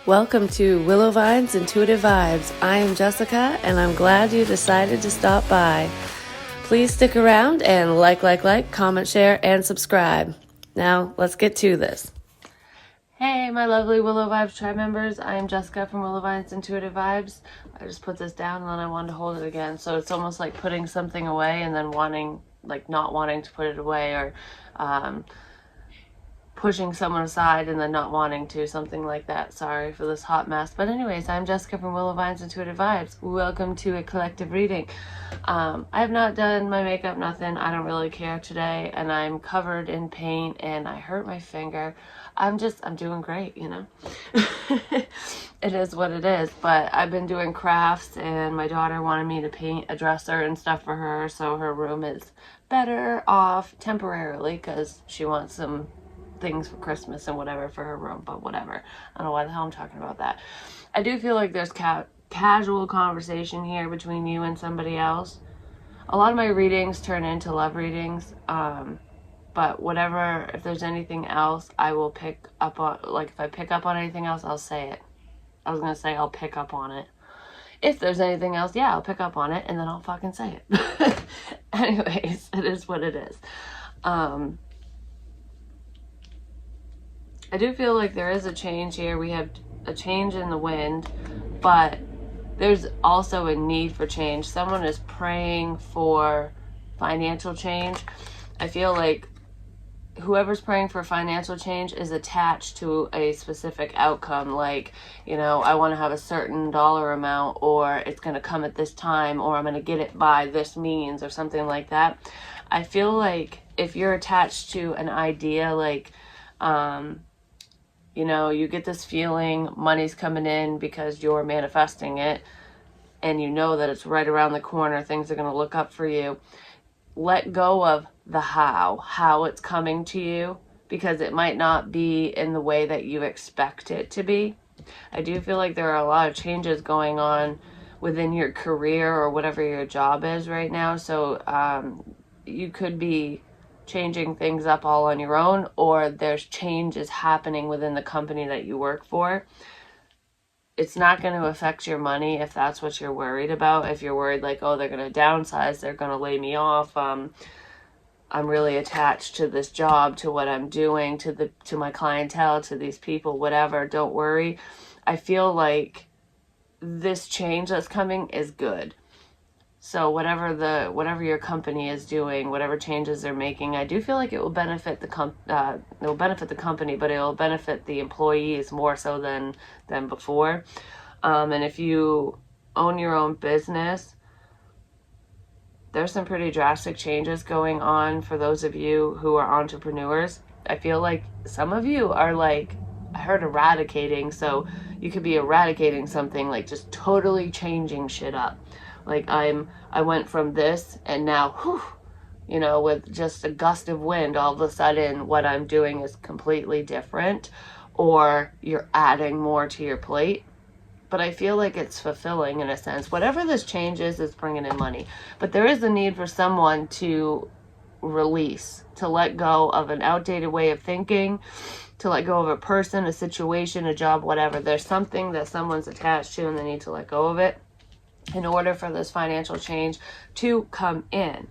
Welcome to Willow Vine's Intuitive Vibes. I am Jessica, and I'm glad you decided to stop by. Please stick around and like, comment, share, and subscribe. Now, let's get to this. Hey, my lovely Willow Vibes tribe members. I am Jessica from Willow Vine's Intuitive Vibes. I just put this down and then I wanted to hold it again. So it's almost like putting something away and then not wanting to put it away, or pushing someone aside and then not wanting to, something like that. Sorry for this hot mess. But anyways, I'm Jessica from Willow Vine's Intuitive Vibes. Welcome to a collective reading. I have not done my makeup, nothing. I don't really care today, and I'm covered in paint and I hurt my finger. I'm doing great, you know. It is what it is. But I've been doing crafts, and my daughter wanted me to paint a dresser and stuff for her, so her room is better off temporarily because she wants some things for Christmas and whatever for her room, but whatever. I don't know why the hell I'm talking about that. I do feel like there's casual conversation here between you and somebody else. A lot of my readings turn into love readings, but whatever, if there's anything else, I will pick up on, like if I pick up on anything else, I'll say it. I was going to say I'll pick up on it. If there's anything else, yeah, I'll pick up on it and then I'll fucking say it. Anyways, it is what it is. I do feel like there is a change here. We have a change in the wind, but there's also a need for change. Someone is praying for financial change. I feel like whoever's praying for financial change is attached to a specific outcome. Like, you know, I want to have a certain dollar amount, or it's going to come at this time, or I'm going to get it by this means, or something like that. I feel like if you're attached to an idea, like, you know, you get this feeling money's coming in because you're manifesting it, and you know that it's right around the corner, things are going to look up for you. Let go of the how it's coming to you, because it might not be in the way that you expect it to be. I do feel like there are a lot of changes going on within your career or whatever your job is right now. So you could be changing things up all on your own, or there's changes happening within the company that you work for. It's not going to affect your money if that's what you're worried about. If you're worried like, oh, they're going to downsize, they're going to lay me off, I'm really attached to this job, to what I'm doing, to my clientele, to these people, whatever, don't worry. I feel like this change that's coming is good. So whatever your company is doing, whatever changes they're making, I do feel like it will benefit the company, but it will benefit the employees more so than before. And if you own your own business, there's some pretty drastic changes going on for those of you who are entrepreneurs. I feel like some of you are like, I heard eradicating, so you could be eradicating something, like just totally changing shit up. Like I went from this and now, whew, you know, with just a gust of wind, all of a sudden what I'm doing is completely different, or you're adding more to your plate. But I feel like it's fulfilling in a sense. Whatever this change is bringing in money. But there is a need for someone to release, to let go of an outdated way of thinking, to let go of a person, a situation, a job, whatever. There's something that someone's attached to and they need to let go of it in order for this financial change to come in.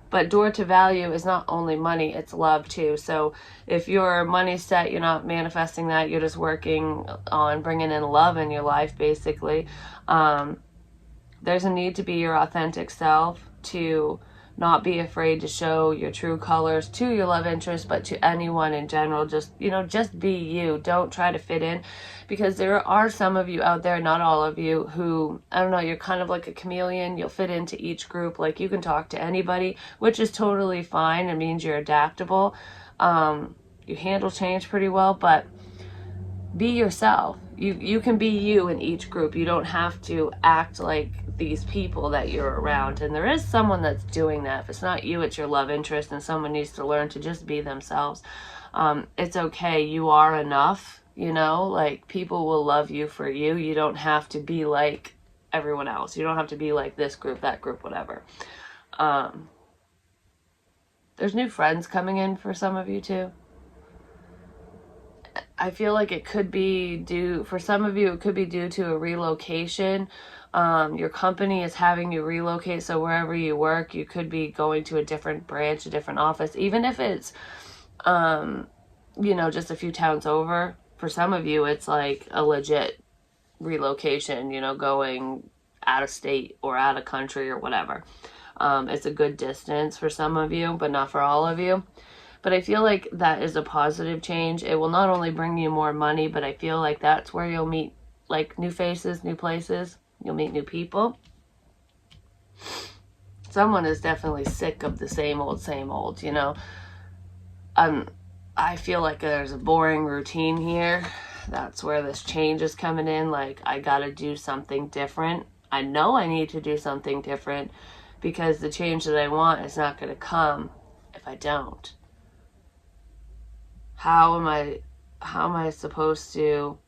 But door to value is not only money, it's love too. So if your money's set, you're not manifesting that, you're just working on bringing in love in your life, basically. There's a need to be your authentic self, to not be afraid to show your true colors to your love interest, but to anyone in general. Just, you know, just be you. Don't try to fit in, because there are some of you out there, not all of you, who, I don't know, you're kind of like a chameleon. You'll fit into each group. Like you can talk to anybody, which is totally fine. It means you're adaptable. You handle change pretty well, but be yourself. You can be you in each group. You don't have to act like these people that you're around. And there is someone that's doing that. If it's not you, it's your love interest, and someone needs to learn to just be themselves. It's okay. You are enough, you know, like people will love you for you. You don't have to be like everyone else. You don't have to be like this group, that group, whatever. There's new friends coming in for some of you too. I feel like it could be due, for some of you, it could be due to a relocation. Your company is having you relocate, so wherever you work, you could be going to a different branch, a different office, even if it's, just a few towns over. For some of you, it's like a legit relocation, going out of state or out of country or whatever. It's a good distance for some of you, but not for all of you. But I feel like that is a positive change. It will not only bring you more money, but I feel like that's where you'll meet like new faces, new places. You'll meet new people. Someone is definitely sick of the same old, I feel like there's a boring routine here. That's where this change is coming in. Like, I gotta do something different. I know I need to do something different because the change that I want is not gonna come if I don't. How am I supposed to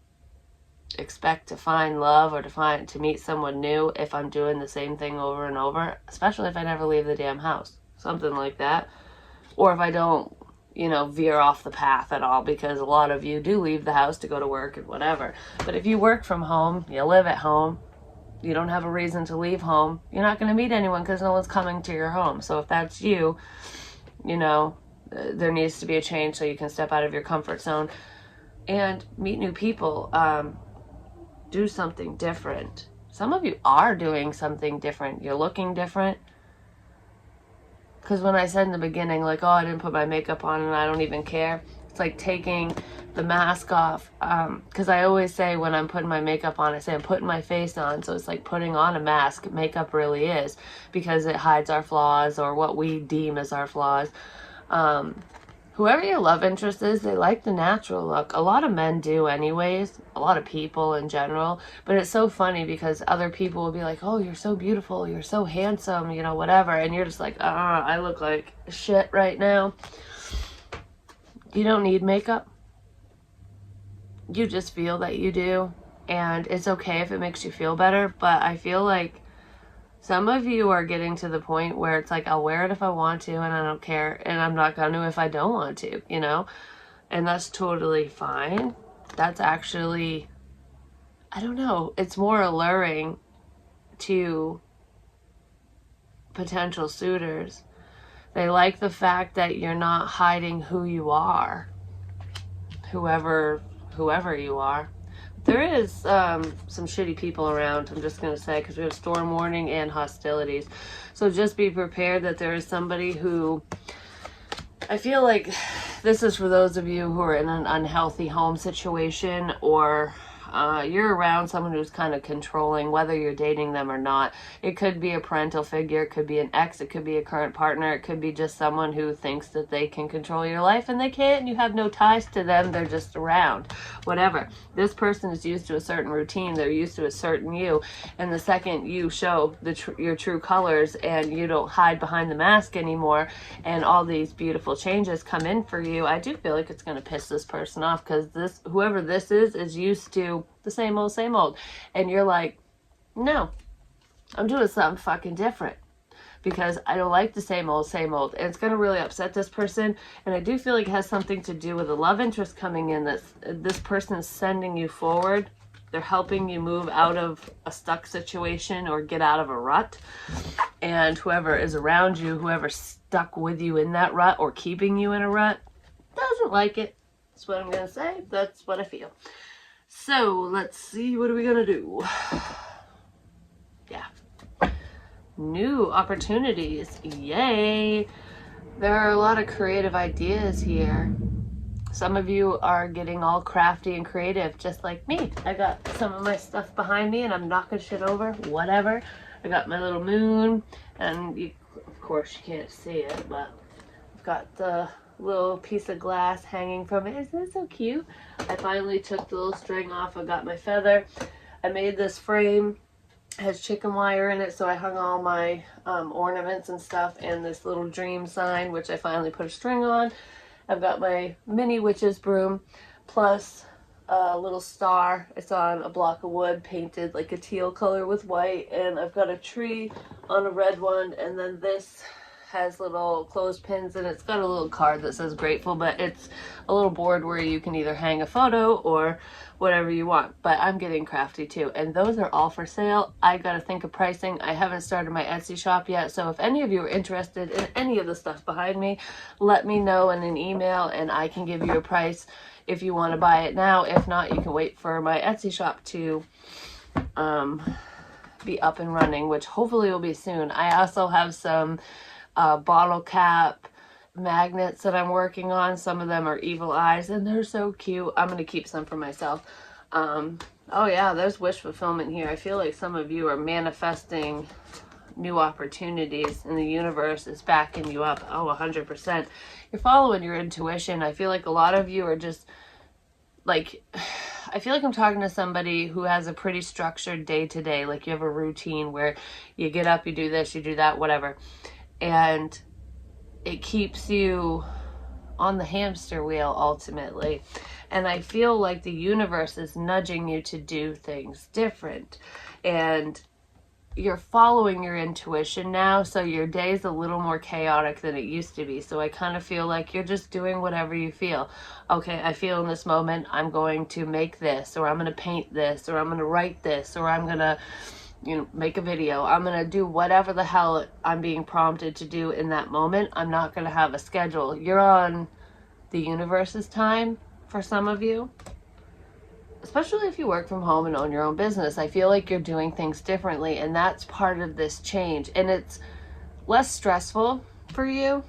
expect to find love or to meet someone new if I'm doing the same thing over and over, especially if I never leave the damn house, something like that. Or if I don't, veer off the path at all, because a lot of you do leave the house to go to work and whatever. But if you work from home, you live at home, you don't have a reason to leave home, you're not going to meet anyone because no one's coming to your home. So if that's you, there needs to be a change so you can step out of your comfort zone and meet new people. Do something different. Some of you are doing something different. You're looking different. Because when I said in the beginning, like, oh, I didn't put my makeup on and I don't even care, it's like taking the mask off. Because I always say when I'm putting my makeup on, I say I'm putting my face on. So it's like putting on a mask. Makeup really is, because it hides our flaws, or what we deem as our flaws. Whoever your love interest is, they like the natural look. A lot of men do anyways, a lot of people in general. But it's so funny because other people will be like, oh, you're so beautiful, you're so handsome, whatever. And you're just like, I look like shit right now. You don't need makeup. You just feel that you do. And it's okay if it makes you feel better. But I feel like some of you are getting to the point where it's like, I'll wear it if I want to, and I don't care, and I'm not going to if I don't want to, and that's totally fine. That's actually, I don't know, it's more alluring to potential suitors. They like the fact that you're not hiding who you are, whoever you are. There is some shitty people around, I'm just going to say, because we have storm warning and hostilities. So just be prepared that there is somebody who, I feel like this is for those of you who are in an unhealthy home situation, or you're around someone who's kind of controlling, whether you're dating them or not. It could be a parental figure, it could be an ex, it could be a current partner, it could be just someone who thinks that they can control your life and they can't, and you have no ties to them, they're just around, whatever. This person is used to a certain routine, they're used to a certain you, and the second you show your true colors and you don't hide behind the mask anymore, and all these beautiful changes come in for you, I do feel like it's going to piss this person off, because whoever this is used to the same old, and you're like, no, I'm doing something fucking different, because I don't like the same old, and it's going to really upset this person. And I do feel like it has something to do with a love interest coming in, that this person is sending you forward. They're helping you move out of a stuck situation or get out of a rut. And whoever is around you, whoever's stuck with you in that rut or keeping you in a rut, doesn't like it. That's what I'm going to say. That's what I feel. So let's see, what are we going to do? Yeah. New opportunities. Yay. There are a lot of creative ideas here. Some of you are getting all crafty and creative, just like me. I got some of my stuff behind me and I'm knocking shit over, whatever. I got my little moon, and of course you can't see it, but I've got the little piece of glass hanging from it. Isn't it so cute? I finally took the little string off. I got my feather. I made this frame. It has chicken wire in it, so I hung all my ornaments and stuff, and this little dream sign, which I finally put a string on. I've got my mini witch's broom, plus a little star. It's on a block of wood painted like a teal color with white, and I've got a tree on a red one, and then this has little clothespins, and it's got a little card that says grateful, but it's a little board where you can either hang a photo or whatever you want. But I'm getting crafty too, and those are all for sale. I gotta think of pricing. I haven't started my Etsy shop yet, so if any of you are interested in any of the stuff behind me, let me know in an email and I can give you a price if you want to buy it now. If not, you can wait for my Etsy shop to be up and running, which hopefully will be soon. I also have some bottle cap magnets that I'm working on. Some of them are evil eyes and they're so cute. I'm gonna keep some for myself. Oh yeah, there's wish fulfillment here. I feel like some of you are manifesting new opportunities and the universe is backing you up. Oh, 100%. You're following your intuition. I feel like a lot of you are just like, I feel like I'm talking to somebody who has a pretty structured day to day. Like you have a routine where you get up, you do this, you do that, whatever. And it keeps you on the hamster wheel ultimately. And I feel like the universe is nudging you to do things different. And you're following your intuition now, so your day is a little more chaotic than it used to be. So I kind of feel like you're just doing whatever you feel. Okay, I feel in this moment I'm going to make this, or I'm going to paint this, or I'm going to write this, or I'm going to, you know, make a video. I'm going to do whatever the hell I'm being prompted to do in that moment. I'm not going to have a schedule. You're on the universe's time for some of you. Especially if you work from home and own your own business, I feel like you're doing things differently, and that's part of this change. And it's less stressful for you.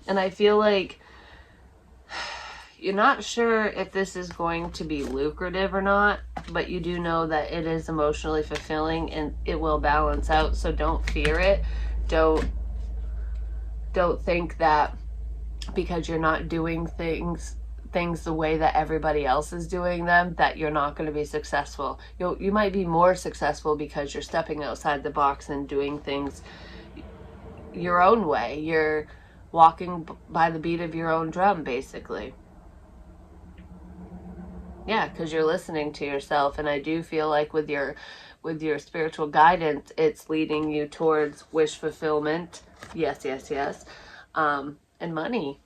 And I feel like you're not sure if this is going to be lucrative or not, but you do know that it is emotionally fulfilling and it will balance out. So don't fear it. Don't think that because you're not doing things the way that everybody else is doing them, that you're not going to be successful. You might be more successful because you're stepping outside the box and doing things your own way. You're walking by the beat of your own drum, basically. Yeah, because you're listening to yourself. And I do feel like with your spiritual guidance, it's leading you towards wish fulfillment. Yes. And money.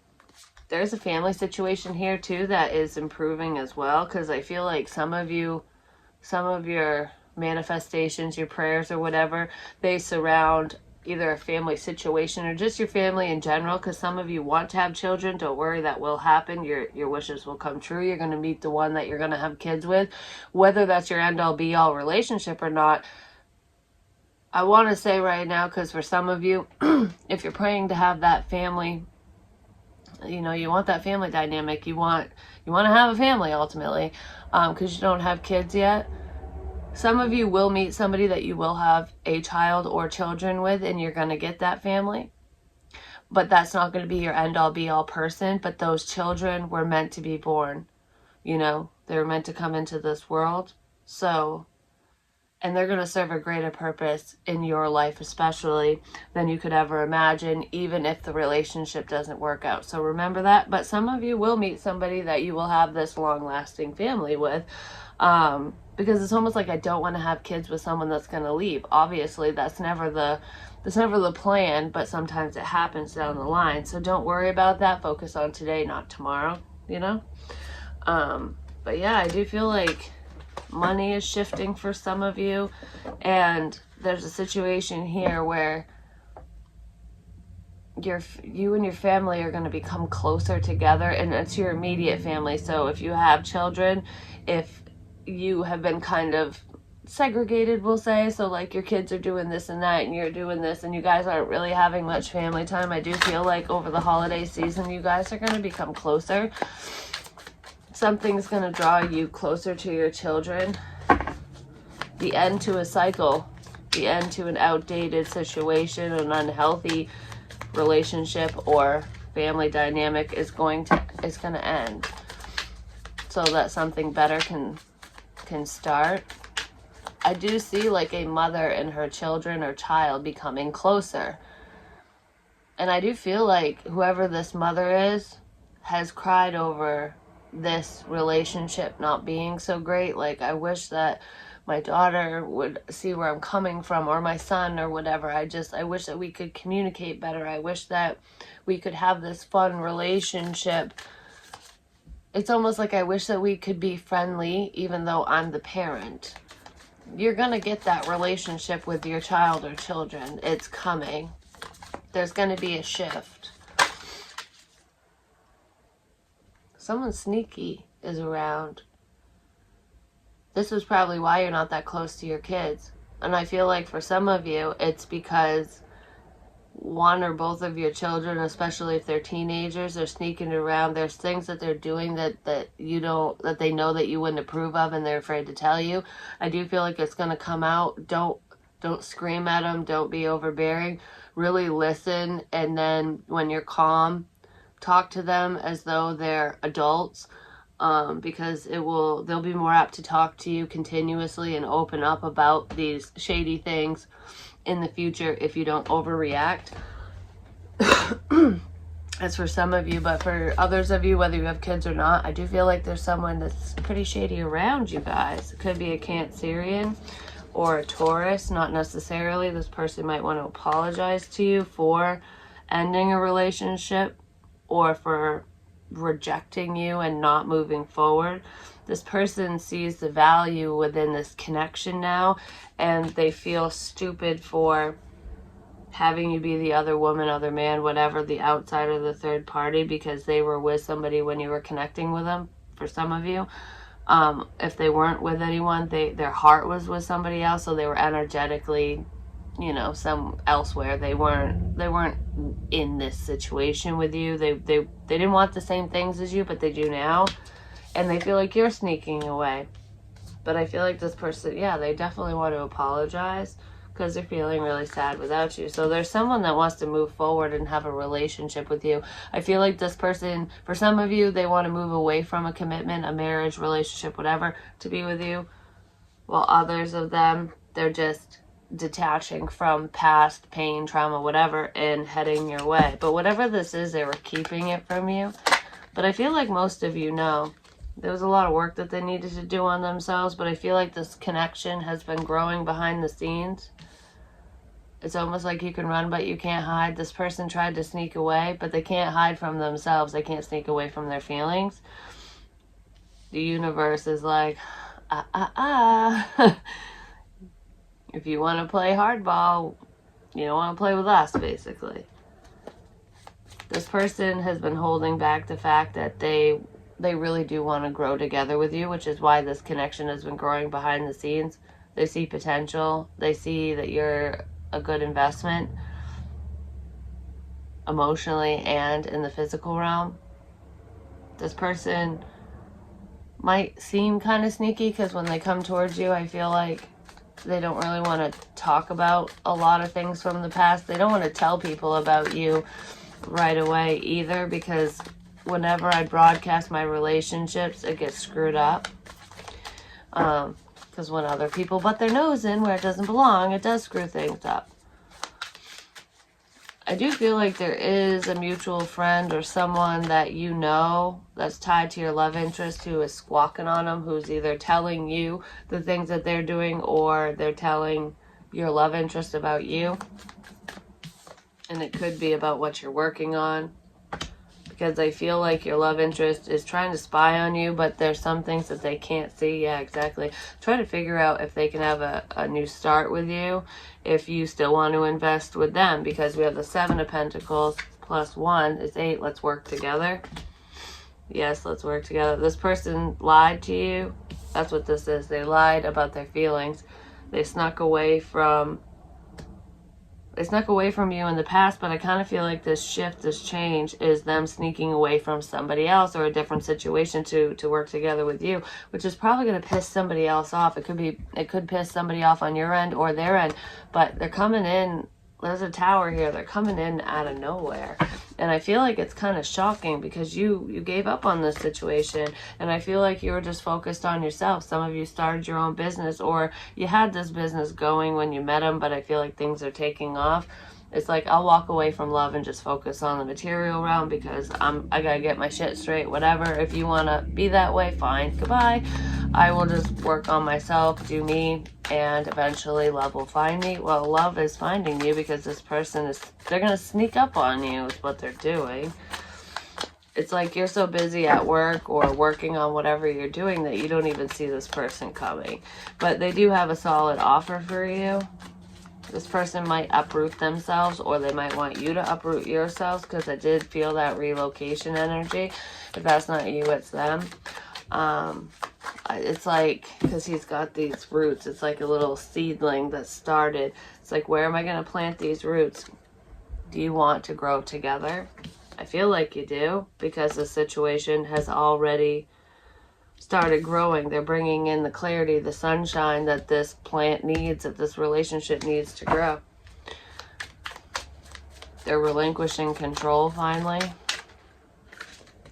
There's a family situation here too that is improving as well, because I feel like some of your manifestations, your prayers or whatever, they surround either a family situation or just your family in general, because some of you want to have children. Don't worry, that will happen. Your wishes will come true. You're going to meet the one that you're going to have kids with. Whether that's your end-all be-all relationship or not, I want to say right now, because for some of you, if you're praying to have that family, you know, you want that family dynamic, you want to have a family ultimately, because you don't have kids yet. Some of you will meet somebody that you will have a child or children with, and you're going to get that family, but that's not going to be your end-all be-all person. But those children were meant to be born, you know, they were meant to come into this world. So, and they're going to serve a greater purpose in your life especially than you could ever imagine, even if the relationship doesn't work out. So remember that. But some of you will meet somebody that you will have this long-lasting family with, because it's almost like I don't want to have kids with someone that's going to leave. Obviously, that's never the plan, but sometimes it happens down the line. So don't worry about that. Focus on today, not tomorrow, you know? But yeah, I do feel like money is shifting for some of you, and there's a situation here where you and your family are going to become closer together, and it's your immediate family. So if you have children, if you have been kind of segregated, we'll say, so like your kids are doing this and that and you're doing this and you guys aren't really having much family time, I do feel like over the holiday season you guys are going to become closer. Something's going to draw you closer to your children. The end to a cycle, the end to an outdated situation, an unhealthy relationship or family dynamic is going to end, so that something better can start. I do see like a mother and her children or child becoming closer. And I do feel like whoever this mother is has cried over this relationship not being so great. Like, I wish that my daughter would see where I'm coming from, or my son, or whatever. I wish that we could communicate better. I wish that we could have this fun relationship. It's almost like I wish that we could be friendly, even though I'm the parent. You're going to get that relationship with your child or children. It's coming. There's going to be a shift. Someone sneaky is around. This is probably why you're not that close to your kids. And I feel like for some of you, it's because one or both of your children, especially if they're teenagers, are sneaking around. There's things that they're doing that they know that you wouldn't approve of, and they're afraid to tell you. I do feel like it's going to come out. Don't scream at them. Don't be overbearing. Really listen, and then when you're calm, talk to them as though they're adults. Because they'll be more apt to talk to you continuously and open up about these shady things in the future if you don't overreact. That's for some of you, but for others of you, whether you have kids or not, I do feel like there's someone that's pretty shady around you guys. It could be a Cancerian or a Taurus, not necessarily. This person might want to apologize to you for ending a relationship or for rejecting you and not moving forward. This person sees the value within this connection now, and they feel stupid for having you be the other woman, other man, whatever, the outsider, the third party, because they were with somebody when you were connecting with them. For some of you, if they weren't with anyone, their heart was with somebody else, so they were energetically, some elsewhere. They weren't in this situation with you. They didn't want the same things as you, but they do now, and they feel like you're sneaking away. But I feel like this person, they definitely want to apologize because they're feeling really sad without you. So there's someone that wants to move forward and have a relationship with you. I feel like this person, for some of you, they want to move away from a commitment, a marriage, relationship, whatever, to be with you, while others of them, they're just detaching from past pain, trauma, whatever, and heading your way. But whatever this is, they were keeping it from you. But I feel like most of you know there was a lot of work that they needed to do on themselves, but I feel like this connection has been growing behind the scenes. It's almost like you can run, but you can't hide. This person tried to sneak away, but they can't hide from themselves. They can't sneak away from their feelings. The universe is like, If you want to play hardball, you don't want to play with us, basically. This person has been holding back the fact that they really do want to grow together with you, which is why this connection has been growing behind the scenes. They see potential. They see that you're a good investment emotionally and in the physical realm. This person might seem kind of sneaky because when they come towards you, I feel like they don't really want to talk about a lot of things from the past. They don't want to tell people about you right away either, because whenever I broadcast my relationships, it gets screwed up. Because when other people butt their nose in where it doesn't belong, it does screw things up. I do feel like there is a mutual friend or someone that you know that's tied to your love interest who is squawking on them, who's either telling you the things that they're doing or they're telling your love interest about you. And it could be about what you're working on, because I feel like your love interest is trying to spy on you, but there's some things that they can't see. Yeah, exactly. Try to figure out if they can have a new start with you, if you still want to invest with them, because we have the 7 of Pentacles plus 1 is 8. Let's work together. Yes, let's work together. This person lied to you. That's what this is. They lied about their feelings. They snuck away from you in the past, but I kind of feel like this shift, this change, is them sneaking away from somebody else or a different situation to work together with you, which is probably going to piss somebody else off. It could piss somebody off on your end or their end, but they're coming in. There's a tower here. They're coming in out of nowhere. And I feel like it's kind of shocking because you gave up on this situation. And I feel like you were just focused on yourself. Some of you started your own business, or you had this business going when you met them, but I feel like things are taking off. It's like, I'll walk away from love and just focus on the material realm because I gotta get my shit straight, whatever. If you wanna be that way, fine, goodbye. I will just work on myself, do me, and eventually love will find me. Well, love is finding you because this person they're gonna sneak up on you is what they're doing. It's like you're so busy at work or working on whatever you're doing that you don't even see this person coming. But they do have a solid offer for you. This person might uproot themselves, or they might want you to uproot yourselves, because I did feel that relocation energy. If that's not you, it's them. It's like, because he's got these roots, it's like a little seedling that started. It's like, where am I going to plant these roots? Do you want to grow together? I feel like you do, because the situation has already started growing. They're bringing in the clarity, the sunshine that this plant needs, that this relationship needs to grow. They're relinquishing control finally.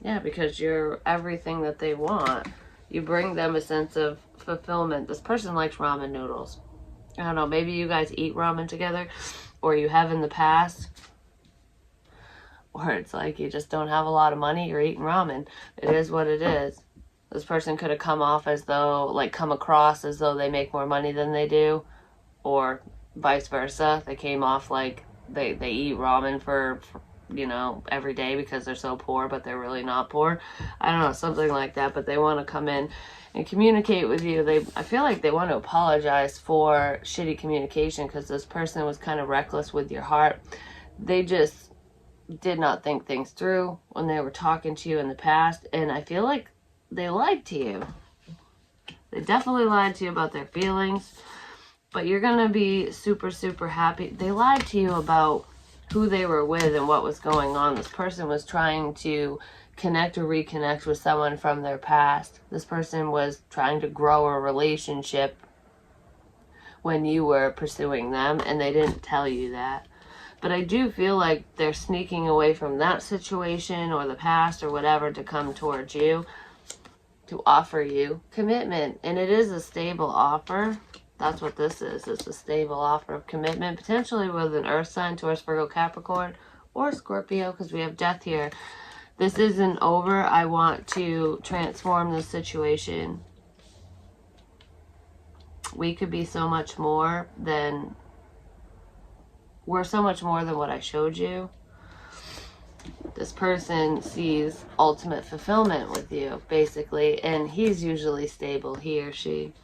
Yeah, because you're everything that they want. You bring them a sense of fulfillment. This person likes ramen noodles. I don't know, maybe you guys eat ramen together, or you have in the past. Or it's like you just don't have a lot of money, you're eating ramen. It is what it is. This person could have come across as though they make more money than they do, or vice versa. They came off like they eat ramen for every day because they're so poor, but they're really not poor. I don't know, something like that. But they want to come in and communicate with you. I feel like they want to apologize for shitty communication, because this person was kind of reckless with your heart. They just did not think things through when they were talking to you in the past, and I feel like they lied to you. They definitely lied to you about their feelings, but you're gonna be super, super happy. They lied to you about who they were with and what was going on. This person was trying to connect or reconnect with someone from their past. This person was trying to grow a relationship when you were pursuing them, and they didn't tell you that. But I do feel like they're sneaking away from that situation or the past or whatever to come towards you, to offer you commitment. And it is a stable offer. That's what this is. It's a stable offer of commitment, potentially with an earth sign, Taurus, Virgo, Capricorn, or Scorpio, because we have death here. This isn't over. I want to transform this situation. We could be so much more than... We're so much more than what I showed you. This person sees ultimate fulfillment with you, basically, and he's usually stable, he or she.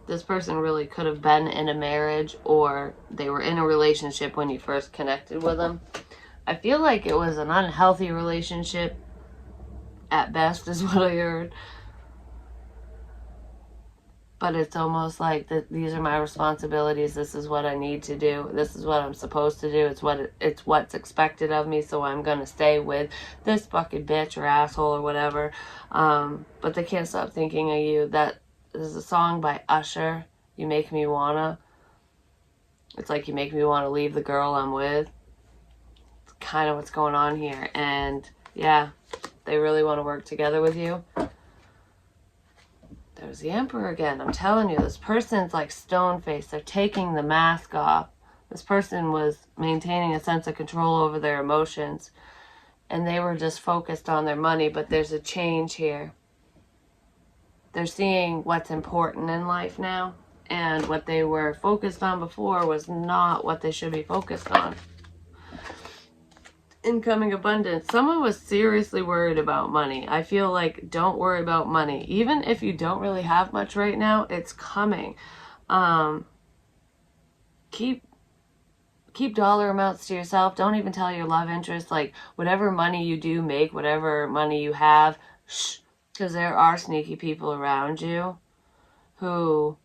This person really could have been in a marriage, or they were in a relationship when you first connected with them. I feel like it was an unhealthy relationship, at best, is what I heard. But it's almost like these are my responsibilities. This is what I need to do. This is what I'm supposed to do. It's what's expected of me. So I'm gonna stay with this fucking bitch or asshole or whatever. But they can't stop thinking of you. That is a song by Usher. You Make Me Wanna. It's like you make me want to leave the girl I'm with. It's kind of what's going on here. And yeah, they really want to work together with you. There's the Emperor again. I'm telling you, this person's like stone-faced. They're taking the mask off. This person was maintaining a sense of control over their emotions, and they were just focused on their money, but there's a change here. They're seeing what's important in life now, and what they were focused on before was not what they should be focused on. Incoming abundance. Someone was seriously worried about money. I feel like, don't worry about money. Even if you don't really have much right now, it's coming. Keep dollar amounts to yourself. Don't even tell your love interest, like, whatever money you do make, whatever money you have, shh, because there are sneaky people around you who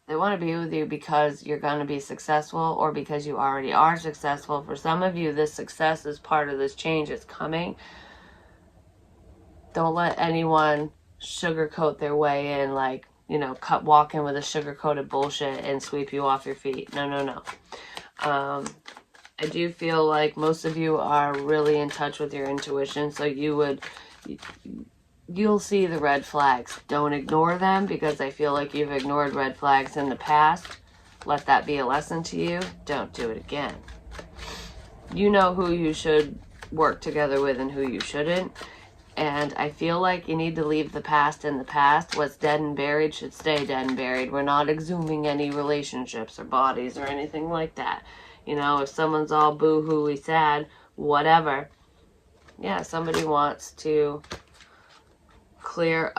they want to be with you because you're going to be successful, or because you already are successful. For some of you, this success is part of this change. It's coming. Don't let anyone sugarcoat their way in, like, walk in with a sugar-coated bullshit and sweep you off your feet. No. I do feel like most of you are really in touch with your intuition, so you'll see the red flags. Don't ignore them, because I feel like you've ignored red flags in the past. Let that be a lesson to you. Don't do it again. You know who you should work together with and who you shouldn't. And I feel like you need to leave the past in the past. What's dead and buried should stay dead and buried. We're not exhuming any relationships or bodies or anything like that. You know, if someone's all boo-hooey sad, whatever. Yeah, somebody wants to clear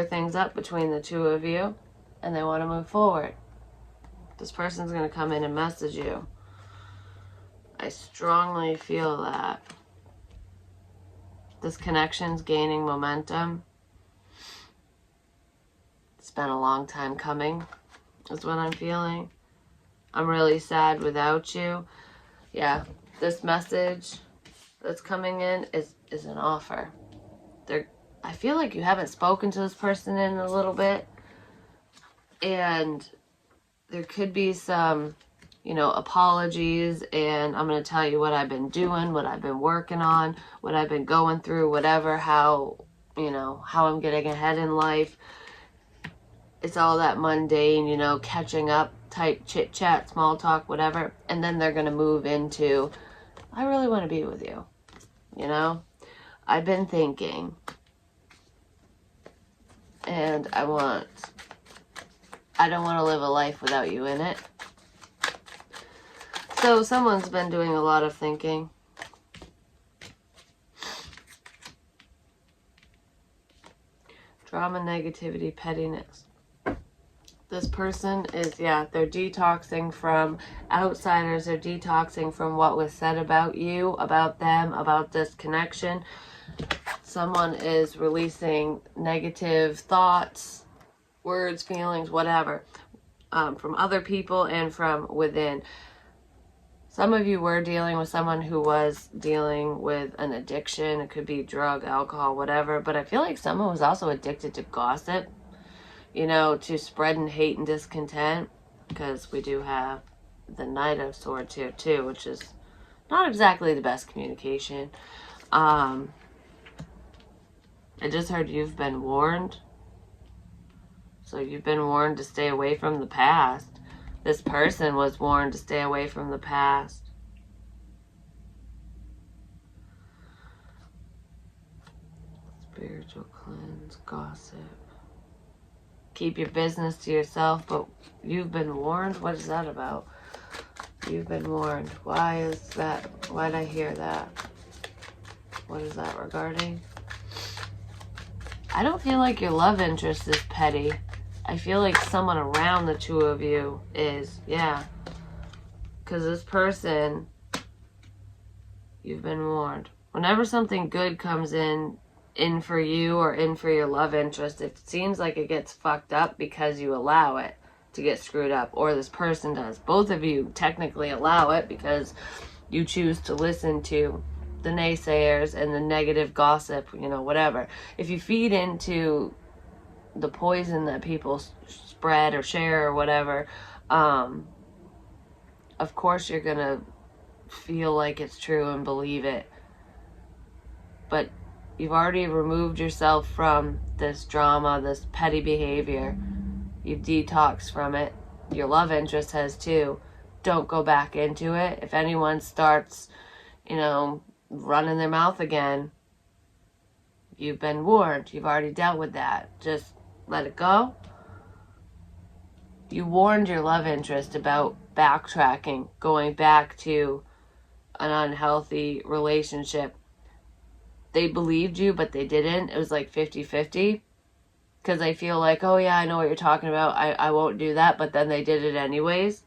things up between the two of you, and they want to move forward. This person's going to come in and message you. I strongly feel that. This connection's gaining momentum. It's been a long time coming, is what I'm feeling. I'm really sad without you. Yeah, this message that's coming in is an offer. I feel like you haven't spoken to this person in a little bit, and there could be some, apologies, and I'm going to tell you what I've been doing, what I've been working on, what I've been going through, whatever, how I'm getting ahead in life. It's all that mundane, catching up type chit chat, small talk, whatever. And then they're going to move into, I really want to be with you. I've been thinking, and I don't want to live a life without you in it. So someone's been doing a lot of thinking. Drama, negativity, pettiness. This person is, they're detoxing from outsiders. They're detoxing from what was said about you, about them, about this connection. Someone is releasing negative thoughts, words, feelings, whatever, from other people and from within. Some of you were dealing with someone who was dealing with an addiction. It could be drug, alcohol, whatever. But I feel like someone was also addicted to gossip, to spreading hate and discontent. Because we do have the Knight of Swords here too, which is not exactly the best communication. I just heard you've been warned. So you've been warned to stay away from the past. This person was warned to stay away from the past. Spiritual cleanse, gossip. Keep your business to yourself, but you've been warned? What is that about? You've been warned. Why is that? Why did I hear that? What is that regarding? I don't feel like your love interest is petty. I feel like someone around the two of you is, because this person, you've been warned. Whenever something good comes in for you or in for your love interest, it seems like it gets fucked up because you allow it to get screwed up, or this person does. Both of you technically allow it because you choose to listen to the naysayers and the negative gossip, whatever. If you feed into the poison that people spread or share or whatever, of course you're gonna feel like it's true and believe it. But you've already removed yourself from this drama, this petty behavior. You've detoxed from it. Your love interest has too. Don't go back into it. If anyone starts, running their mouth again, you've been warned. You've already dealt with that. Just let it go. You warned your love interest about backtracking, going back to an unhealthy relationship. They believed you, but they didn't. It was like 50-50. Because they feel like, oh yeah, I know what you're talking about. I won't do that. But then they did it anyways.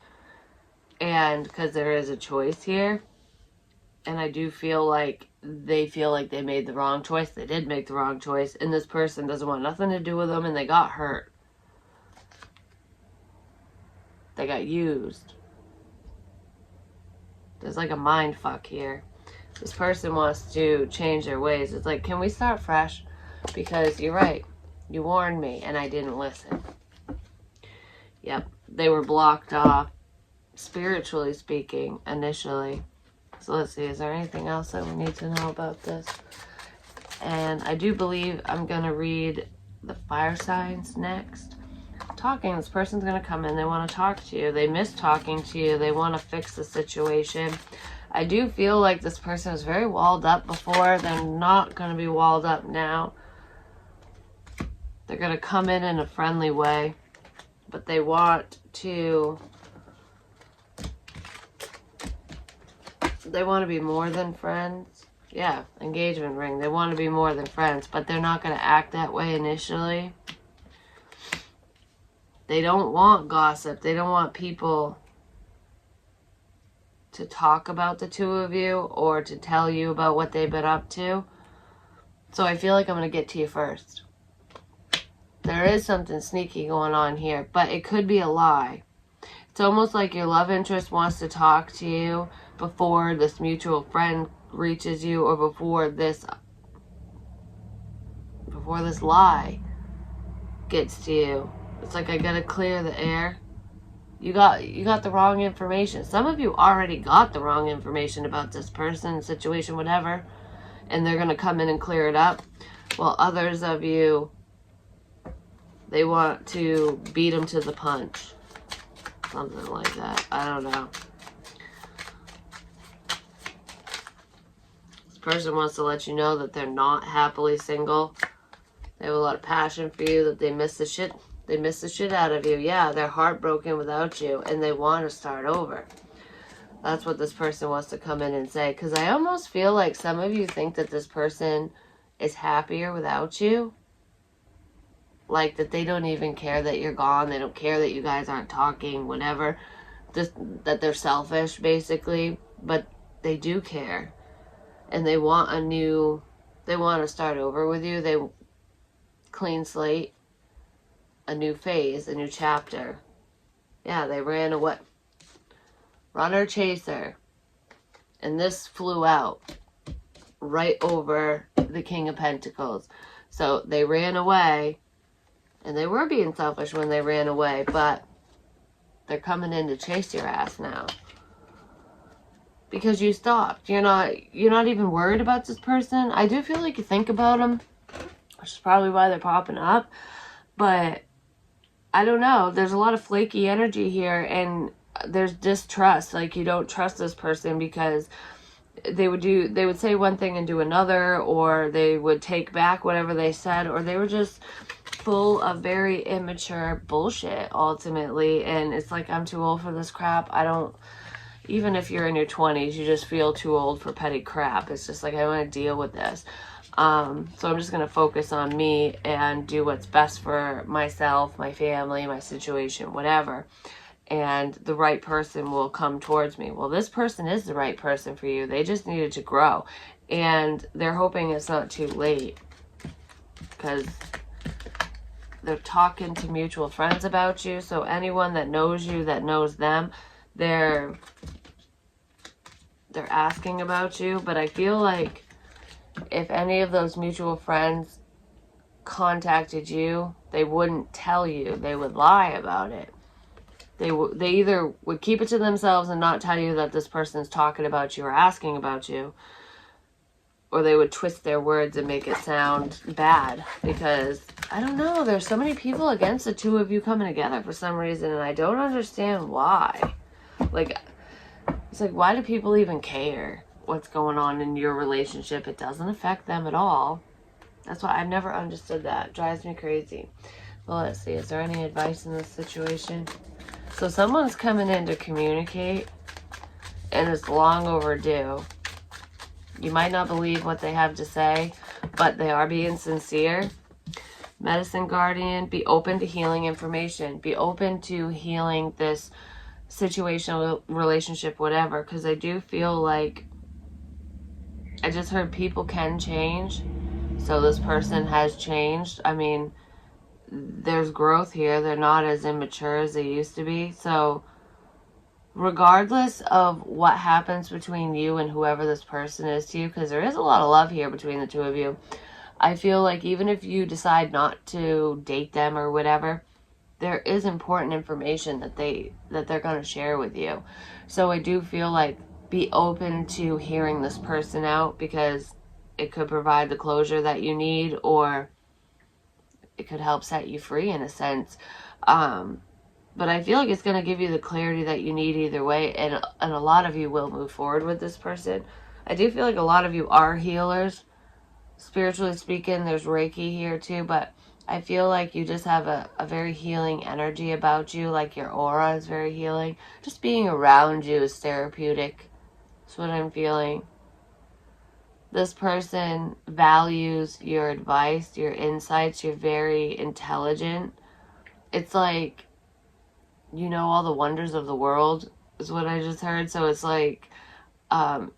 And because there is a choice here. And I do feel like they made the wrong choice. They did make the wrong choice. And this person doesn't want nothing to do with them. And they got hurt. They got used. There's like a mind fuck here. This person wants to change their ways. It's like, can we start fresh? Because you're right. You warned me and I didn't listen. Yep. They were blocked off, spiritually speaking, initially. So let's see, is there anything else that we need to know about this? And I do believe I'm going to read the fire signs next. talking. This person's going to come in. They want to talk to you. They miss talking to you. They want to fix the situation. I do feel like this person was very walled up before. They're not going to be walled up now. They're going to come in a friendly way. But they want to... They want to be more than friends. Yeah, engagement ring. They want to be more than friends, but they're not going to act that way initially. They don't want gossip. They don't want people to talk about the two of you or to tell you about what they've been up to. So I feel like I'm going to get to you first. There is something sneaky going on here, but it could be a lie. It's almost like your love interest wants to talk to you before this mutual friend reaches you, or before this lie gets to you. It's like, I gotta clear the air. You got the wrong information. Some of you already got the wrong information about this person, situation, whatever, and they're gonna come in and clear it up. While others of you, they want to beat them to the punch. Something like that. I don't know. This person wants to let you know that they're not happily single. They have a lot of passion for you, that they miss the shit. They miss the shit out of you. Yeah, they're heartbroken without you, and they want to start over. That's what this person wants to come in and say. Because I almost feel like some of you think that this person is happier without you. Like that they don't even care that you're gone. They don't care that you guys aren't talking, whatever. Just that they're selfish, basically. But they do care. And they want they want to start over with you. They clean slate. A new phase, a new chapter. Yeah, they ran away. Runner chaser. And this flew out right over the King of Pentacles. So they ran away, and they were being selfish when they ran away, but they're coming in to chase your ass now. Because you stopped. You're not even worried about this person. I do feel like you think about them, which is probably why they're popping up. But I don't know. There's a lot of flaky energy here, and there's distrust. Like, you don't trust this person because they would say one thing and do another, or they would take back whatever they said, or they were just full of very immature bullshit ultimately. And it's like, I'm too old for this crap. Even if you're in your 20s, you just feel too old for petty crap. It's just like, I want to deal with this. So I'm just going to focus on me and do what's best for myself, my family, my situation, whatever. And the right person will come towards me. Well, this person is the right person for you. They just needed to grow. And they're hoping it's not too late. Because they're talking to mutual friends about you. So anyone that knows you, that knows them, they're asking about you. But I feel like if any of those mutual friends contacted you, they wouldn't tell you. They would lie about it. They either would keep it to themselves and not tell you that this person's talking about you or asking about you, or they would twist their words and make it sound bad. Because, I don't know, there's so many people against the two of you coming together for some reason, and I don't understand why. Like, it's like, why do people even care what's going on in your relationship? It doesn't affect them at all. That's why I've never understood that. It drives me crazy. Well, let's see. Is there any advice in this situation? So someone's coming in to communicate, and it's long overdue. You might not believe what they have to say, but they are being sincere. Medicine Guardian, be open to healing information. Be open to healing this situational relationship, whatever. Because I do feel like, I just heard people can change. So this person has changed. I mean, there's growth here. They're not as immature as they used to be. So regardless of what happens between you and whoever this person is to you, because there is a lot of love here between the two of you, I feel like even if you decide not to date them or whatever, there is important information that they're going to share with you. So I do feel like, be open to hearing this person out, because it could provide the closure that you need, or it could help set you free in a sense. But I feel like it's going to give you the clarity that you need either way, and a lot of you will move forward with this person. I do feel like a lot of you are healers. Spiritually speaking, there's Reiki here too, but I feel like you just have a very healing energy about you, like your aura is very healing. Just being around you is therapeutic. That's what I'm feeling. This person values your advice, your insights, you're very intelligent. It's like, you know all the wonders of the world, is what I just heard. So it's like,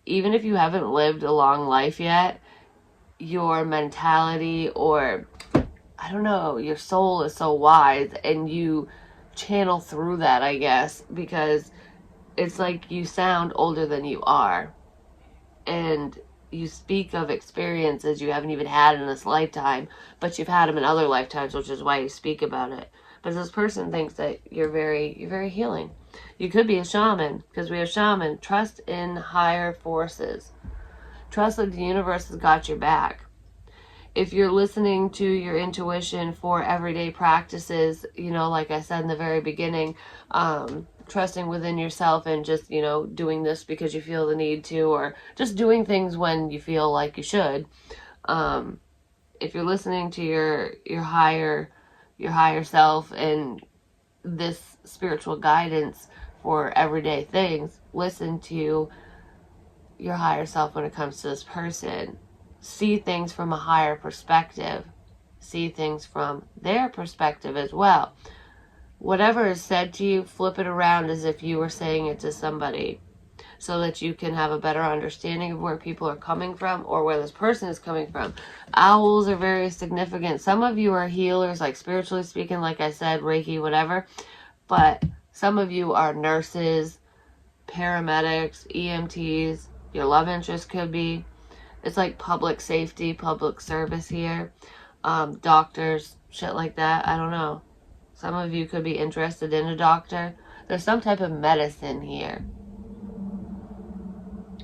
even if you haven't lived a long life yet, your mentality, or I don't know, your soul is so wise, and you channel through that, I guess, because it's like you sound older than you are, and you speak of experiences you haven't even had in this lifetime, but you've had them in other lifetimes, which is why you speak about it. But this person thinks that you're very healing. You could be a shaman, because we have shaman. Trust in higher forces. Trust that the universe has got your back. If you're listening to your intuition for everyday practices, you know, like I said in the very beginning, trusting within yourself and just, you know, doing this because you feel the need to, or just doing things when you feel like you should. If you're listening to your higher self and this spiritual guidance for everyday things, listen to your higher self when it comes to this person. See things from a higher perspective. See things from their perspective as well. Whatever is said to you, flip it around as if you were saying it to somebody, so that you can have a better understanding of where people are coming from, or where this person is coming from. Owls are very significant. Some of you are healers, like spiritually speaking, like I said, Reiki, whatever. But some of you are nurses, paramedics, EMTs. Your love interest could be. It's like public safety, public service here. Doctors, shit like that. I don't know. Some of you could be interested in a doctor. There's some type of medicine here.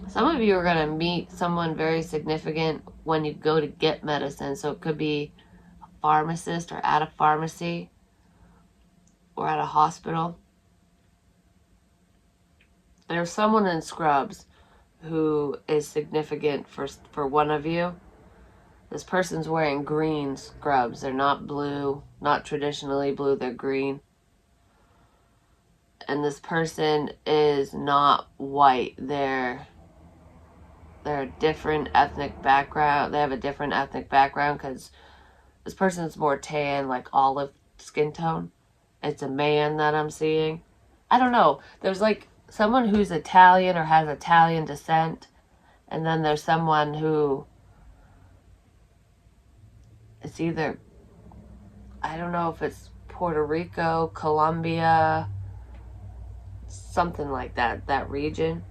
Some of you are going to meet someone very significant when you go to get medicine. So it could be a pharmacist, or at a pharmacy, or at a hospital. There's someone in scrubs who is significant for one of you. This person's wearing green scrubs. They're not blue, not traditionally blue, they're green. And this person is not white. They're a different ethnic background. They have a different ethnic background, because this person's more tan, like olive skin tone. It's a man that I'm seeing. I don't know. There's like someone who's Italian or has Italian descent, and then there's someone who, it's either, I don't know if it's Puerto Rico, Colombia, something like that region.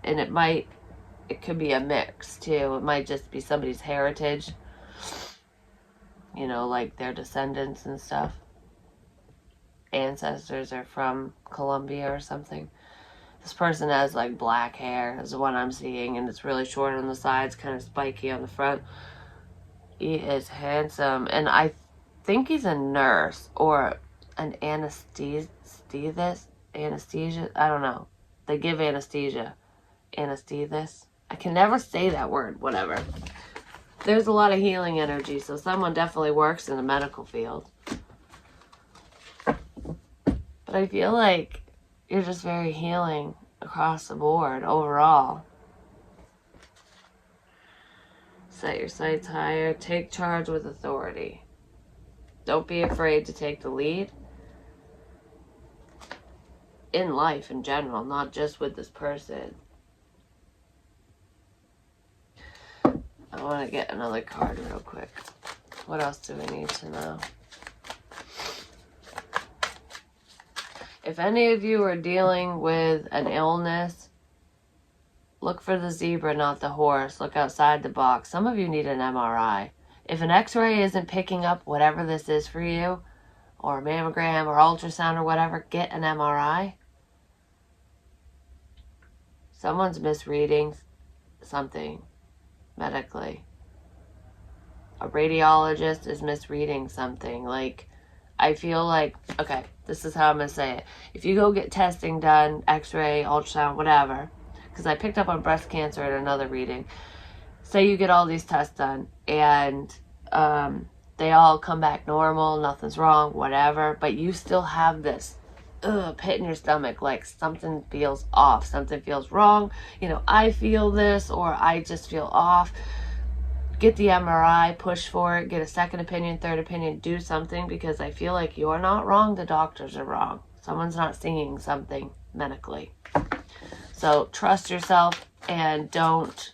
And it could be a mix too. It might just be somebody's heritage, you know, like their descendants and stuff. Ancestors are from Colombia or something. This person has like black hair is the one I'm seeing, and it's really short on the sides, kind of spiky on the front. He is handsome, and I think he's a nurse or an anesthesia. I don't know. They give anesthesia. Anesthetist. I can never say that word, whatever. There's a lot of healing energy, so someone definitely works in the medical field. But I feel like you're just very healing across the board overall. Set your sights higher. Take charge with authority. Don't be afraid to take the lead in life in general, not just with this person. I want to get another card real quick. What else do we need to know? If any of you are dealing with an illness, look for the zebra, not the horse. Look outside the box. Some of you need an MRI. If an x-ray isn't picking up whatever this is for you, or a mammogram or ultrasound or whatever, get an MRI. Someone's misreading something medically. A radiologist is misreading something. Like, I feel like, okay, this is how I'm going to say it. If you go get testing done, x-ray, ultrasound, whatever, because I picked up on breast cancer at another reading. Say you get all these tests done and they all come back normal, nothing's wrong, whatever, but you still have this pit in your stomach, like something feels off, something feels wrong. You know, I feel this, or I just feel off. Get the MRI, push for it, get a second opinion, third opinion, do something, because I feel like you're not wrong, the doctors are wrong. Someone's not seeing something medically. So trust yourself and don't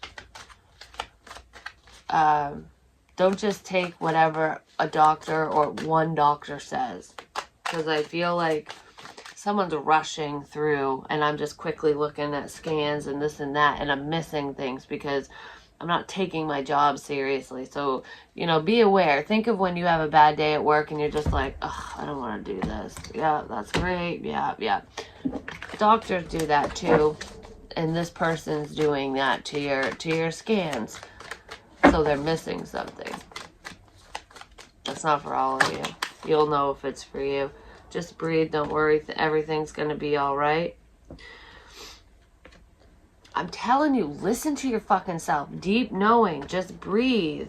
just take whatever a doctor or one doctor says, because I feel like someone's rushing through and I'm just quickly looking at scans and this and that, and I'm missing things because I'm not taking my job seriously. So, you know, be aware. Think of when you have a bad day at work and you're just like, oh, I don't want to do this. Yeah, that's great. Yeah. Doctors do that too. And this person's doing that to your scans. So they're missing something. That's not for all of you. You'll know if it's for you. Just breathe. Don't worry. Everything's going to be all right. I'm telling you, listen to your fucking self. Deep knowing. Just breathe.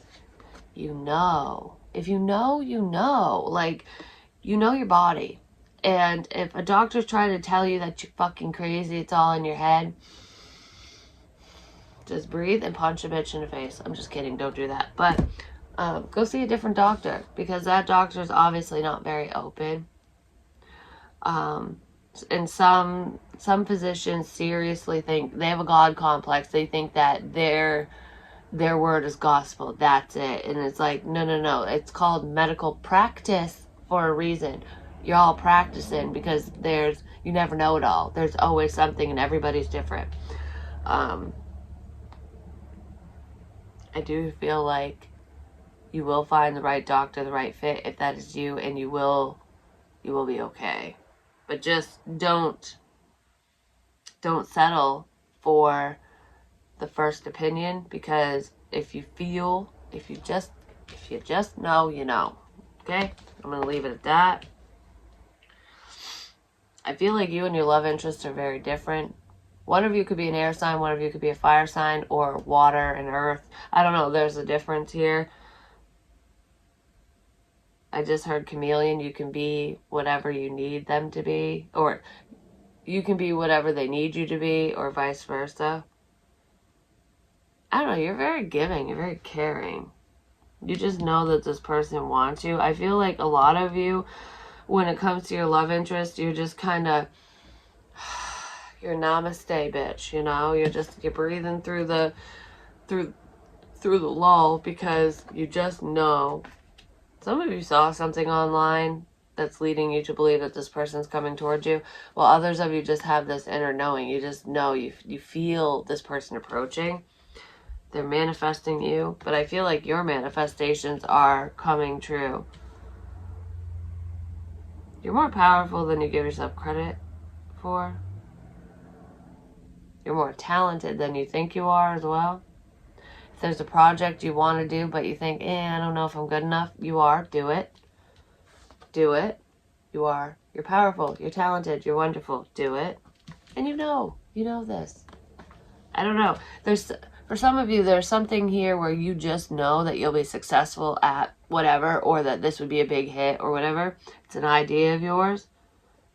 You know. If you know, you know. Like, you know your body. And if a doctor's trying to tell you that you're fucking crazy, it's all in your head, just breathe and punch a bitch in the face. I'm just kidding. Don't do that. But go see a different doctor, because that doctor is obviously not very open. And some physicians seriously think they have a God complex. They think that their word is gospel. That's it. And it's like, no. It's called medical practice for a reason. You're all practicing because you never know it all. There's always something, and everybody's different. I do feel like you will find the right doctor, the right fit, if that is you, and you will be okay. But just don't settle for the first opinion, because if you just know, you know. Okay? I'm going to leave it at that. I feel like you and your love interest are very different. One of you could be an air sign, one of you could be a fire sign, or water and earth. I don't know, there's a difference here. I just heard chameleon. You can be whatever you need them to be, or you can be whatever they need you to be, or vice versa. I don't know, you're very giving, you're very caring. You just know that this person wants you. I feel like a lot of you, when it comes to your love interest, you're just kind of, you're namaste, bitch, you know? You're breathing through the lull, because you just know. Some of you saw something online that's leading you to believe that this person's coming towards you, while others of you just have this inner knowing. You just know, you feel this person approaching. They're manifesting you, but I feel like your manifestations are coming true. You're more powerful than you give yourself credit for. You're more talented than you think you are as well. If there's a project you want to do, but you think, I don't know if I'm good enough, you are. Do it. Do it. You are. You're powerful. You're talented. You're wonderful. Do it. And you know this. I don't know. For some of you, there's something here where you just know that you'll be successful at whatever, or that this would be a big hit or whatever. It's an idea of yours.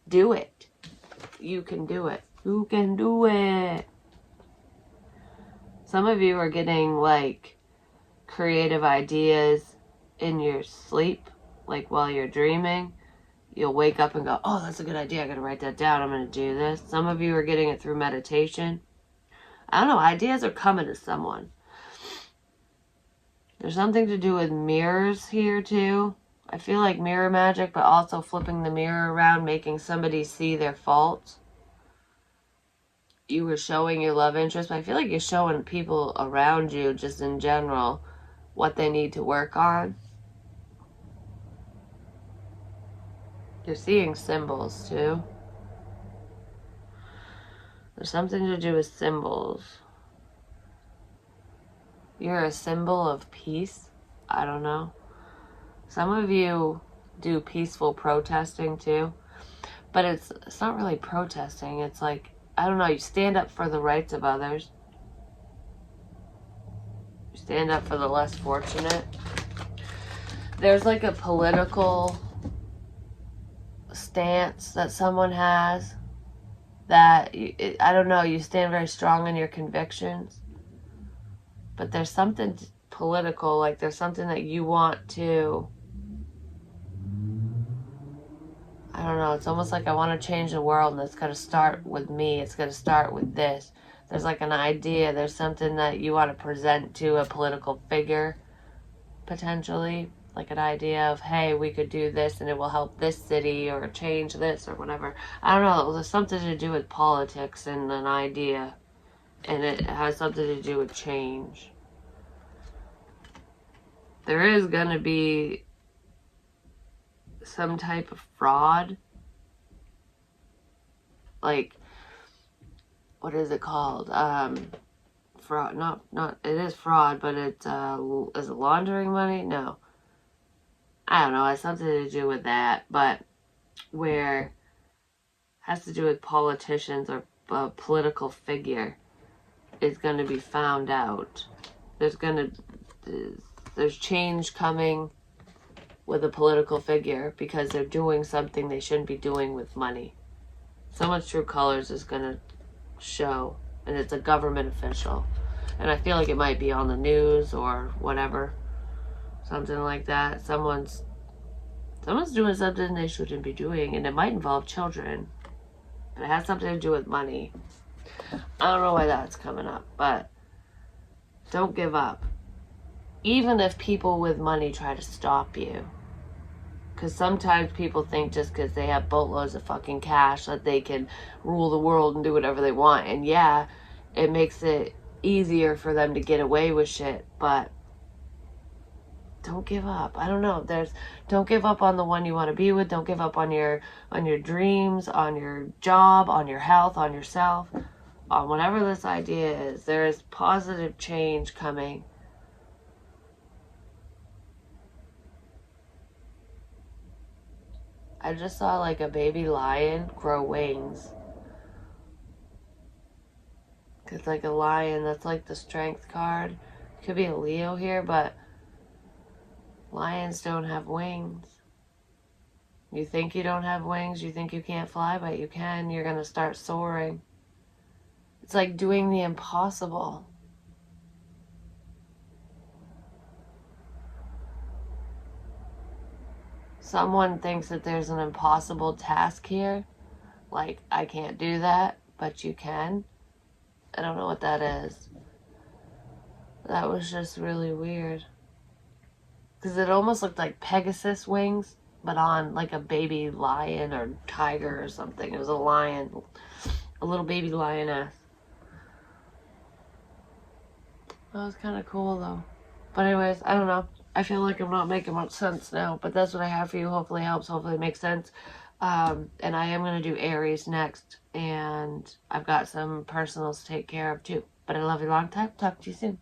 Do it. You can do it. You can do it. Some of you are getting like creative ideas in your sleep, like while you're dreaming. You'll wake up and go, oh, that's a good idea. I got to write that down. I'm going to do this. Some of you are getting it through meditation. I don't know. Ideas are coming to someone. There's something to do with mirrors here too. I feel like mirror magic, but also flipping the mirror around, making somebody see their faults. You were showing your love interest, but I feel like you're showing people around you, just in general, what they need to work on. You're seeing symbols too. There's something to do with symbols. You're a symbol of peace. I don't know. Some of you do peaceful protesting too, but it's not really protesting. It's like, I don't know, you stand up for the rights of others. You stand up for the less fortunate. There's like a political stance that someone has that, I don't know, you stand very strong in your convictions, but there's something political, like there's something that you want to, I don't know, it's almost like I want to change the world and it's got to start with me, it's got to start with this. There's like an idea, there's something that you want to present to a political figure, potentially, like an idea of, hey, we could do this and it will help this city or change this or whatever. I don't know, there's something to do with politics and an idea, and it has something to do with change. There is going to be some type of fraud, like, what is it called? Fraud, not, it is fraud, but it's, is it laundering money? No. I don't know, it has something to do with that, but where it has to do with politicians or a political figure is going to be found out. There's change coming with a political figure because they're doing something they shouldn't be doing with money. Someone's true colors is going to show, and it's a government official. And I feel like it might be on the news or whatever. Something like that. Someone's doing something they shouldn't be doing, and it might involve children. But it has something to do with money. I don't know why that's coming up, but don't give up. Even if people with money try to stop you. Because sometimes people think just because they have boatloads of fucking cash that they can rule the world and do whatever they want. And yeah, it makes it easier for them to get away with shit, but don't give up. I don't know. Don't give up on the one you want to be with. Don't give up on your dreams, on your job, on your health, on yourself, on whatever this idea is. There is positive change coming. I just saw like a baby lion grow wings. Cause like a lion, that's like the strength card. Could be a Leo here, but lions don't have wings. You think you don't have wings, you think you can't fly, but you can. You're gonna start soaring. It's like doing the impossible. Someone thinks that there's an impossible task here. Like, I can't do that, but you can. I don't know what that is. That was just really weird. Because it almost looked like Pegasus wings, but on like a baby lion or tiger or something. It was a lion. A little baby lioness. That was kind of cool though. But anyways, I don't know. I feel like I'm not making much sense now, but that's what I have for you. Hopefully it helps. Hopefully it makes sense. And I am going to do Aries next. And I've got some personals to take care of too. But I love you long time. Talk to you soon.